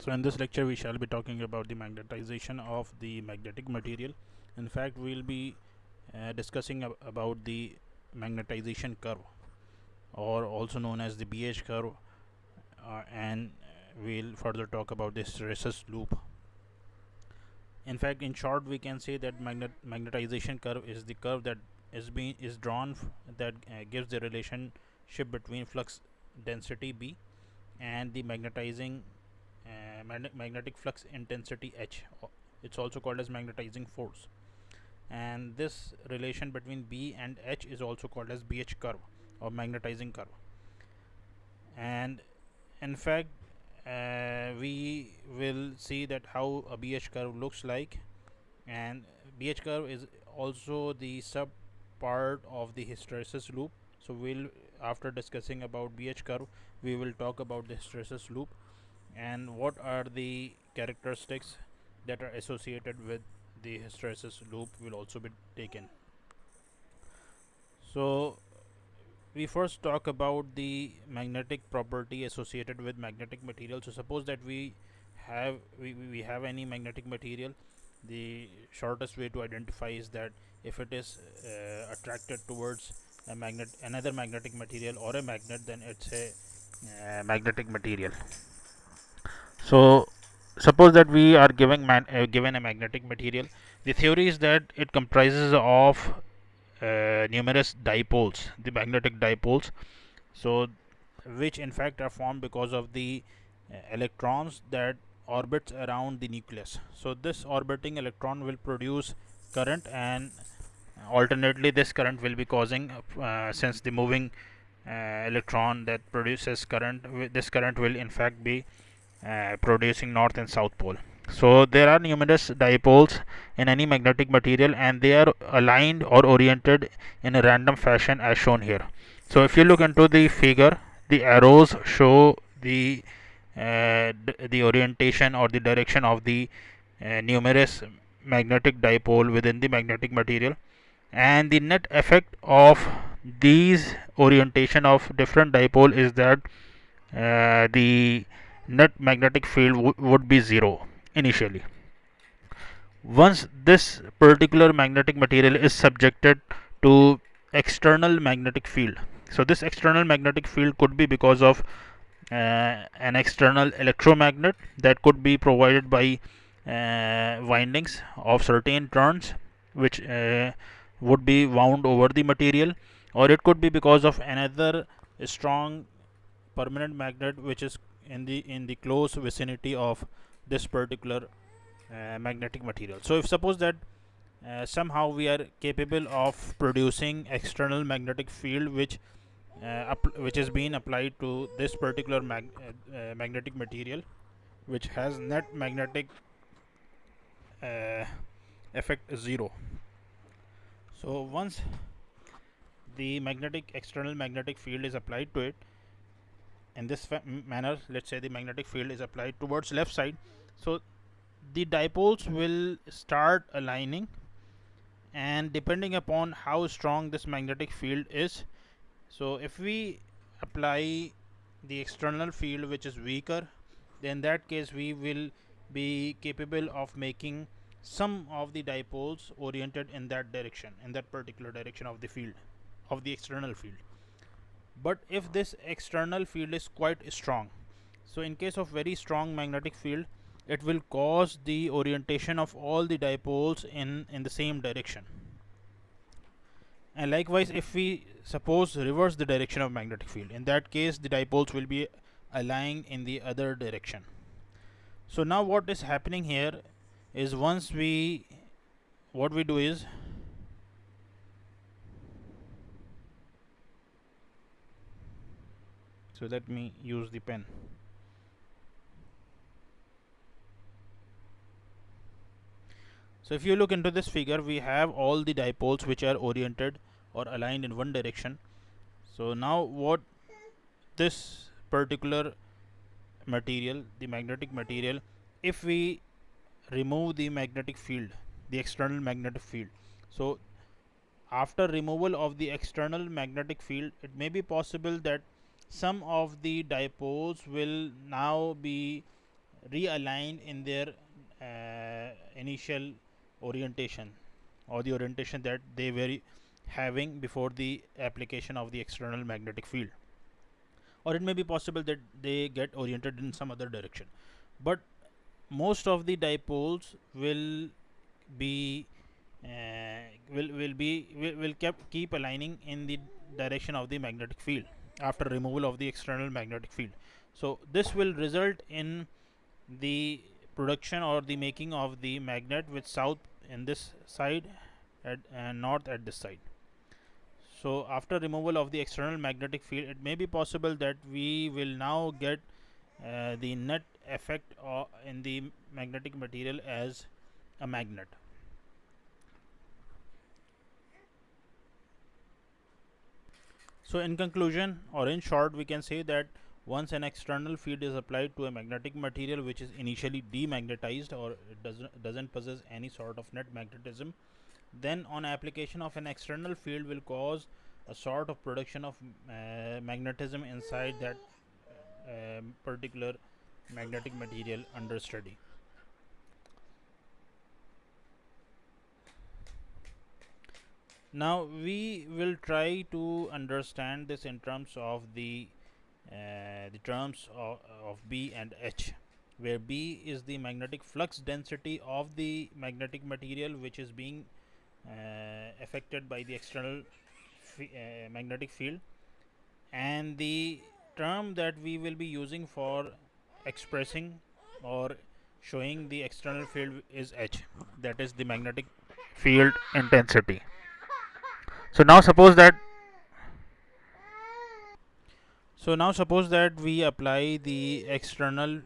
So in this lecture we shall be talking about the magnetization of the magnetic material. In fact, we'll be discussing about the magnetization curve, or also known as the BH curve, and we'll further talk about the hysteresis loop. In fact, in short, we can say that magnetization curve is the curve that is drawn that gives the relationship between flux density B and the magnetic flux intensity H. It's also called as magnetizing force, and this relation between B and H is also called as BH curve or magnetizing curve. And in fact, we will see that how a BH curve looks like, and BH curve is also the sub part of the hysteresis loop. So we'll, after discussing about BH curve, we will talk about the hysteresis loop and what are the characteristics that are associated with the hysteresis loop will also be taken. So we first talk about the magnetic property associated with magnetic material. So suppose that we have any magnetic material. The shortest way to identify is that if it is attracted towards another magnetic material or a magnet, then it's a magnetic material. So suppose that we are given a magnetic material. The theory is that it comprises of numerous dipoles, the magnetic dipoles, so which in fact are formed because of the electrons that orbits around the nucleus. So this orbiting electron will produce current, and alternately this current will be causing since the moving electron that produces current, this current will in fact be producing north and south pole. So there are numerous dipoles in any magnetic material, and they are aligned or oriented in a random fashion as shown here. So if you look into the figure, the arrows show the orientation or the direction of the numerous magnetic dipole within the magnetic material, and the net effect of these orientation of different dipole is that the net magnetic field would be zero initially. Once this particular magnetic material is subjected to external magnetic field, so this external magnetic field could be because of an external electromagnet that could be provided by windings of certain turns, which would be wound over the material, or it could be because of another strong permanent magnet which is in the close vicinity of this particular magnetic material. So if suppose that somehow we are capable of producing external magnetic field which is being applied to this particular magnetic material, which has net magnetic uh, effect 0. So once the external magnetic field is applied to it in this manner, let's say the magnetic field is applied towards left side, so the dipoles will start aligning, and depending upon how strong this magnetic field is, so if we apply the external field which is weaker, then in that case we will be capable of making some of the dipoles oriented in that direction, in that particular direction of the field, of the external field. But if this external field is quite strong, so in case of very strong magnetic field, it will cause the orientation of all the dipoles in the same direction. And likewise, if we suppose reverse the direction of magnetic field, in that case the dipoles will be aligned in the other direction. So now what is happening here is, what we do is, so let me use the pen. So if you look into this figure, we have all the dipoles which are oriented or aligned in one direction. So now what this particular material, the magnetic material, if we remove the magnetic field, the external magnetic field, so after removal of the external magnetic field, it may be possible that some of the dipoles will now be realigned in their initial orientation, or the orientation that they were having before the application of the external magnetic field. Or it may be possible that they get oriented in some other direction, but most of the dipoles will be keep aligning in the direction of the magnetic field after removal of the external magnetic field. So this will result in the production or the making of the magnet with south in this side and north at this side. So after removal of the external magnetic field, it may be possible that we will now get the net effect in the magnetic material as a magnet. So in conclusion, or in short, we can say that once an external field is applied to a magnetic material which is initially demagnetized, or it doesn't possess any sort of net magnetism, then on application of an external field will cause a sort of production of magnetism inside that particular magnetic material under study. Now we will try to understand this in terms of the terms of B and H, where B is the magnetic flux density of the magnetic material which is being affected by the external magnetic field, and the term that we will be using for expressing or showing the external field is H, that is the magnetic field intensity. So now suppose that we apply the external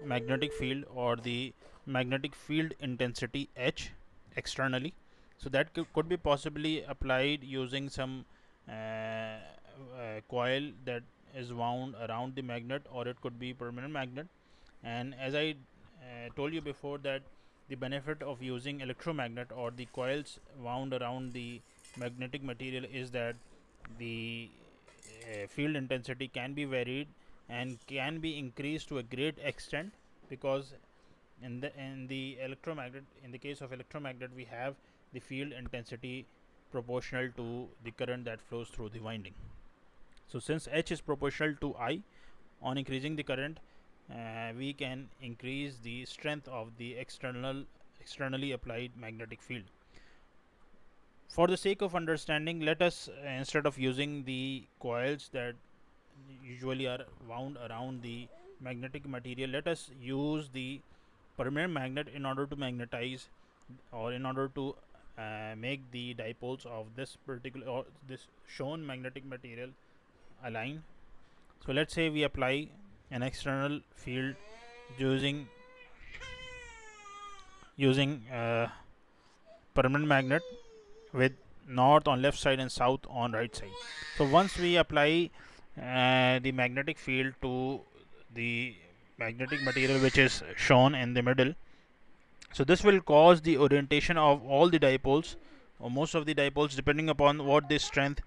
magnetic field or the magnetic field intensity H externally. So that could be possibly applied using some coil that is wound around the magnet, or it could be permanent magnet. And as I told you before, that the benefit of using electromagnet or the coils wound around the magnetic material is that the field intensity can be varied and can be increased to a great extent, because in the case of electromagnet, we have the field intensity proportional to the current that flows through the winding. So since H is proportional to I, on increasing the current, we can increase the strength of the externally applied magnetic field. For the sake of understanding, let us instead of using the coils that usually are wound around the magnetic material, let us use the permanent magnet in order to magnetize, or in order to make the dipoles of this particular or this shown magnetic material align. So let's say we apply an external field using permanent magnet with north on left side and south on right side. So once we apply the magnetic field to the magnetic material which is shown in the middle, so this will cause the orientation of all the dipoles, or most of the dipoles, depending upon what the strength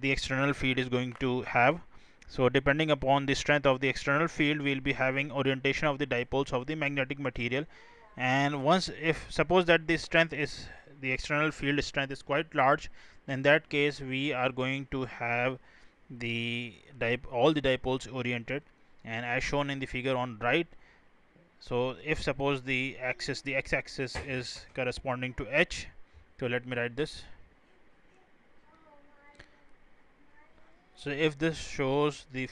the external field is going to have. So depending upon the strength of the external field, we will be having orientation of the dipoles of the magnetic material. And once, if suppose that the external field strength is quite large, in that case we are going to have all the dipoles oriented, and as shown in the figure on right. So if suppose the x-axis is corresponding to H, so let me write this. So if this shows the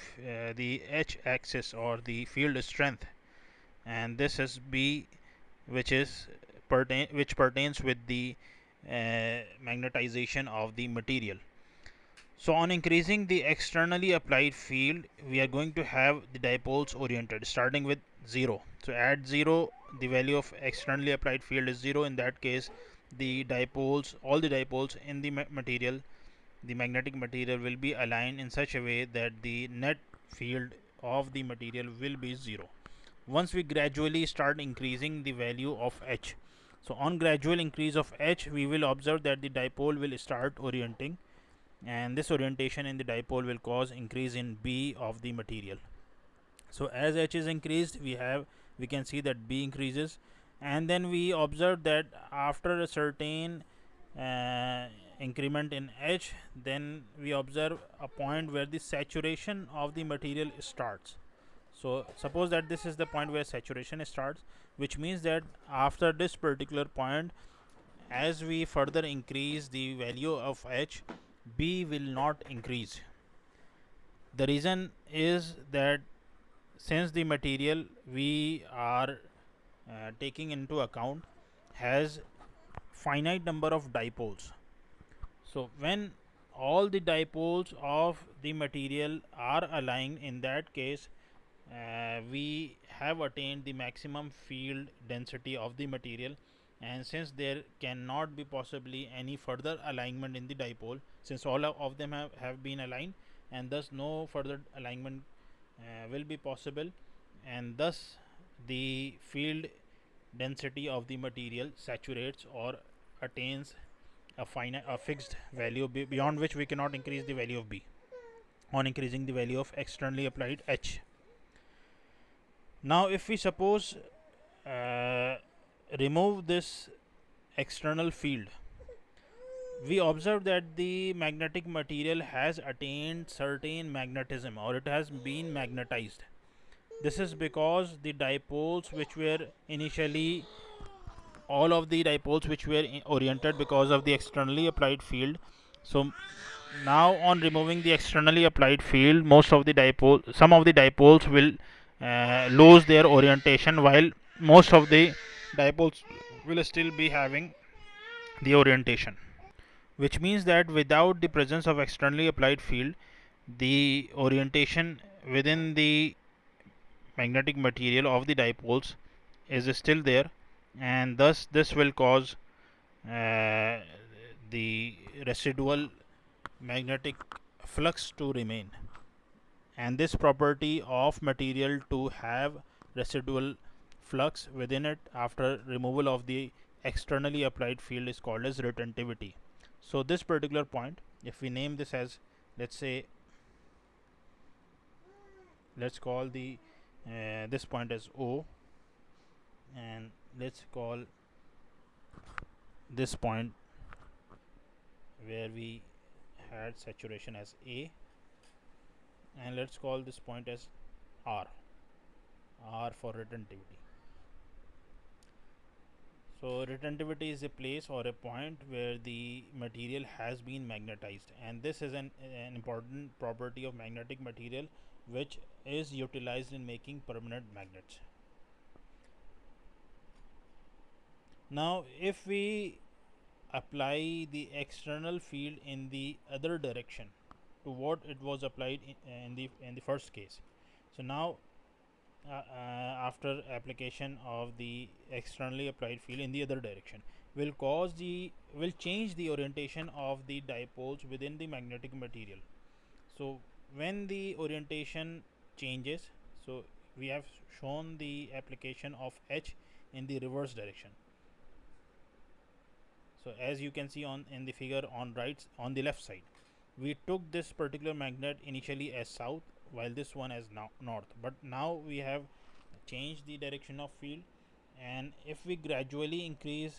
h-axis or the field strength, and this is B, which pertains with the magnetization of the material. So on increasing the externally applied field, we are going to have the dipoles oriented starting with 0. So at 0, the value of externally applied field is 0. In that case, all the dipoles in the material, the magnetic material, will be aligned in such a way that the net field of the material will be 0. Once we gradually start increasing the value of H, so on gradual increase of H, we will observe that the dipole will start orienting, and this orientation in the dipole will cause increase in B of the material. So as H is increased, we can see that B increases. And then we observe that after a certain uh, increment in H, then we observe a point where the saturation of the material starts. So suppose that this is the point where saturation starts, which means that after this particular point, as we further increase the value of H, B will not increase. The reason is that since the material we are taking into account has finite number of dipoles, so when all the dipoles of the material are aligned, in that case we have attained the maximum field density of the material. And since there cannot be possibly any further alignment in the dipole, since all of them have been aligned, and thus no further alignment will be possible, and thus the field density of the material saturates or attains a fixed value beyond which we cannot increase the value of B on increasing the value of externally applied H. Now if we suppose uh, remove this external field, we observe that the magnetic material has attained certain magnetism, or it has been magnetized. This is because the dipoles which were initially, all of the dipoles which were oriented because of the externally applied field, so now on removing the externally applied field, some of the dipoles will lose their orientation, while most of the dipoles will still be having the orientation, which means that without the presence of externally applied field, the orientation within the magnetic material of the dipoles is still there, and thus this will cause uh, the residual magnetic flux to remain. And this property of material to have residual flux within it after removal of the externally applied field is called as retentivity. So this particular point, if we name this as, let's say, let's call the this point as O, and let's call this point where we had saturation as A, and let's call this point as R for retentivity. So retentivity is a place or a point where the material has been magnetized, and this is an important property of magnetic material which is utilized in making permanent magnets. Now if we apply the external field in the other direction to what it was applied in the first case, so now after application of the externally applied field in the other direction, will change the orientation of the dipoles within the magnetic material. So when the orientation changes, so we have shown the application of H in the reverse direction. So as you can see in the figure on the left side, we took this particular magnet initially as south, while this one as now north, but now we have changed the direction of field. And if we gradually increase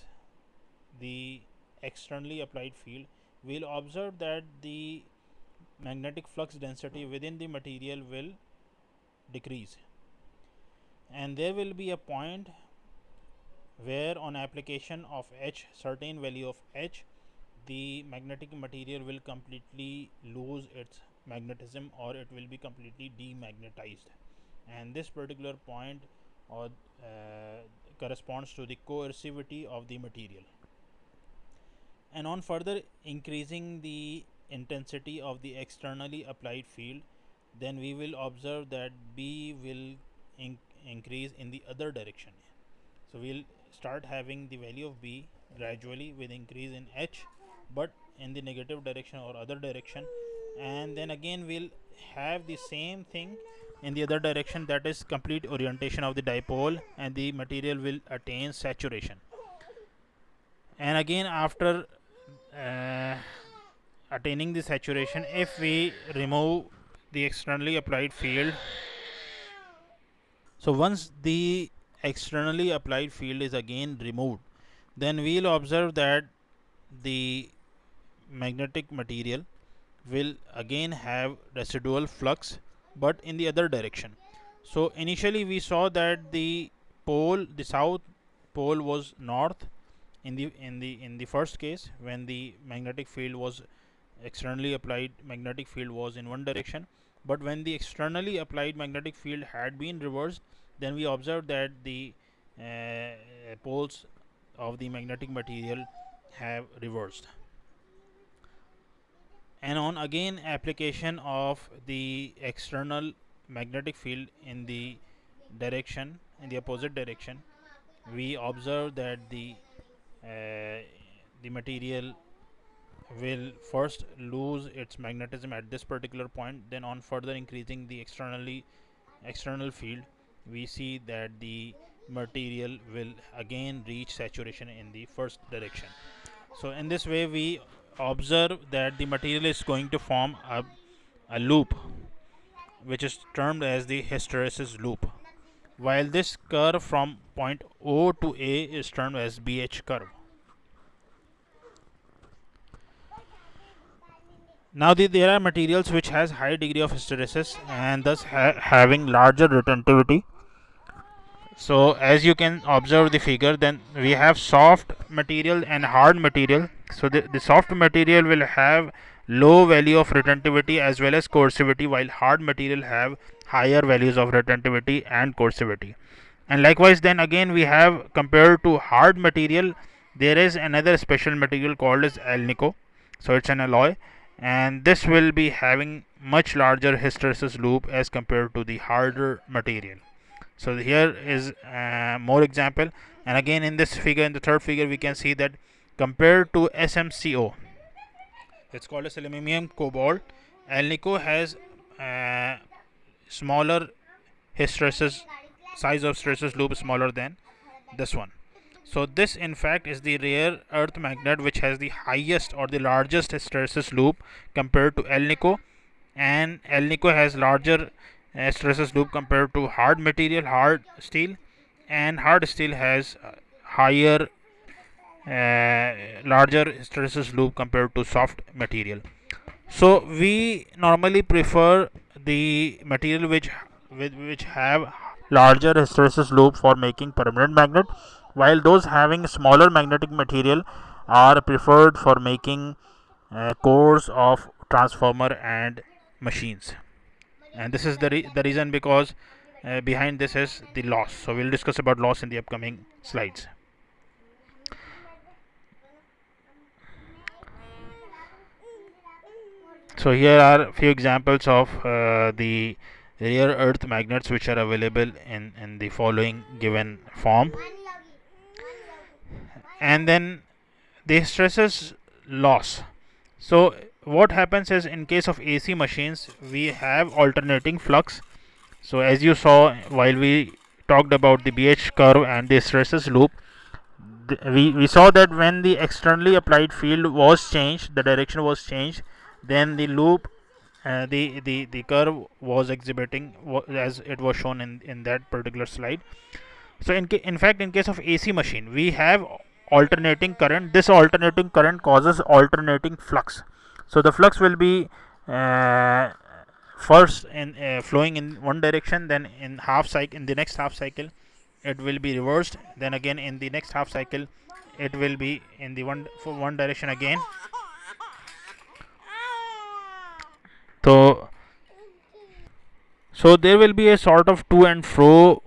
the externally applied field, we'll observe that the magnetic flux density within the material will decrease, and there will be a point where on application of H, certain value of H, the magnetic material will completely lose its magnetism, or it will be completely demagnetized, and this particular point or corresponds to the coercivity of the material. And on further increasing the intensity of the externally applied field, then we will observe that B will increase in the other direction. So we'll start having the value of B gradually with increase in H, but in the negative direction or other direction, and then again we'll have the same thing in the other direction, that is complete orientation of the dipole, and the material will attain saturation. And again after uh, attaining the saturation, if we remove the externally applied field, so once the externally applied field is again removed, then we'll observe that the magnetic material will again have residual flux, but in the other direction. So initially we saw that the south pole was north in the first case, when the magnetic field was externally applied magnetic field was in one direction. But when the externally applied magnetic field had been reversed, then we observed that the poles of the magnetic material have reversed. And on again application of the external magnetic field in the opposite direction, we observe that the material will first lose its magnetism at this particular point. Then on further increasing the external field, we see that the material will again reach saturation in the first direction. So in this way we observe that the material is going to form a loop, which is termed as the hysteresis loop, while this curve from point O to A is termed as BH curve. Now there are materials which has high degree of hysteresis and thus having larger retentivity. So as you can observe the figure, then we have soft material and hard material. So the soft material will have low value of retentivity as well as coercivity, while hard material have higher values of retentivity and coercivity. And likewise, then again we have, compared to hard material, there is another special material called as alnico. So it's an alloy, and this will be having much larger hysteresis loop as compared to the harder material. So here is more example, and again in this figure, in the third figure, we can see that compared to SMCO, it's called as aluminum cobalt, alnico has smaller hysteresis, size of hysteresis loop smaller than this one. So this in fact is the rare earth magnet which has the highest or the largest hysteresis loop compared to alnico, and alnico has larger hysteresis loop compared to hard material, hard steel, and hard steel has higher larger hysteresis loop compared to soft material. So we normally prefer the material which have larger hysteresis loop for making permanent magnet, while those having smaller magnetic material are preferred for making cores of transformer and machines. And this is the reason, because behind this is the loss. So we'll discuss about loss in the upcoming slides. So here are a few examples of the rare earth magnets which are available in the following given form. And then the stresses loss. So what happens is, in case of AC machines, we have alternating flux. So as you saw while we talked about the BH curve and the stresses loop, we saw that when the externally applied field was changed, the direction was changed, then the loop, the curve was exhibiting as it was shown in that particular slide. So in fact, in case of AC machine, we have alternating current. This alternating current causes alternating flux. So the flux will be first in flowing in one direction, then in the next half cycle it will be reversed, then again in the next half cycle it will be in the one direction again. So there will be a sort of to and fro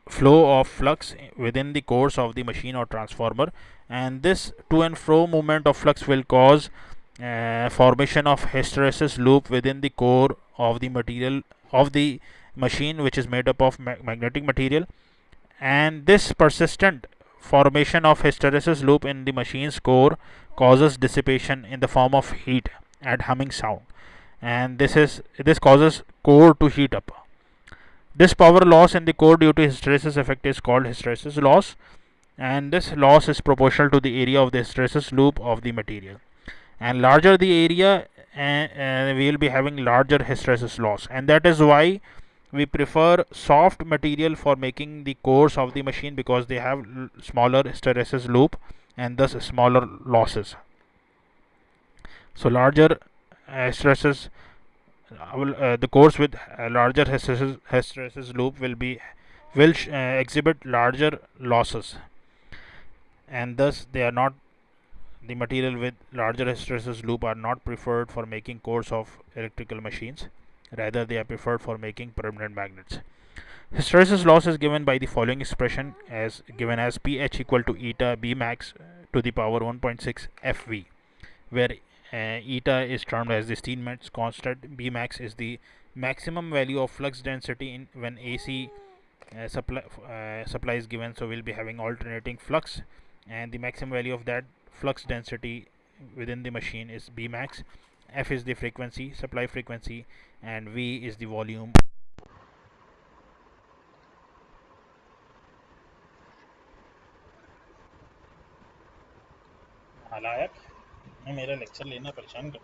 flow of flux within the course of the machine or transformer, and this to and fro movement of flux will cause formation of hysteresis loop within the core of the material of the machine, which is made up of magnetic material. And this persistent formation of hysteresis loop in the machine's core causes dissipation in the form of heat and humming sound, and this causes core to heat up. This power loss in the core due to hysteresis effect is called hysteresis loss, and this loss is proportional to the area of the hysteresis loop of the material. And larger the area, we will be having larger hysteresis loss, and that is why We prefer soft material for making the cores of the machine because they have smaller hysteresis loop and thus smaller losses. So larger hysteresis the cores with larger hysteresis loop will exhibit larger losses, and thus they are not the material with larger hysteresis loop are not preferred for making cores of electrical machines. Rather, they are preferred for making permanent magnets. Hysteresis loss is given by the following expression as given as pH equal to eta B max to the power 1.6 FV, where eta is termed as the Steinmetz constant, B max is the maximum value of flux density in when AC supply is given. So we'll be having alternating flux, and the maximum value of that flux density within the machine is B max. F is the frequency, supply frequency, and V is the volume. हालायक मैं मेरा lecture लेना परेशान कर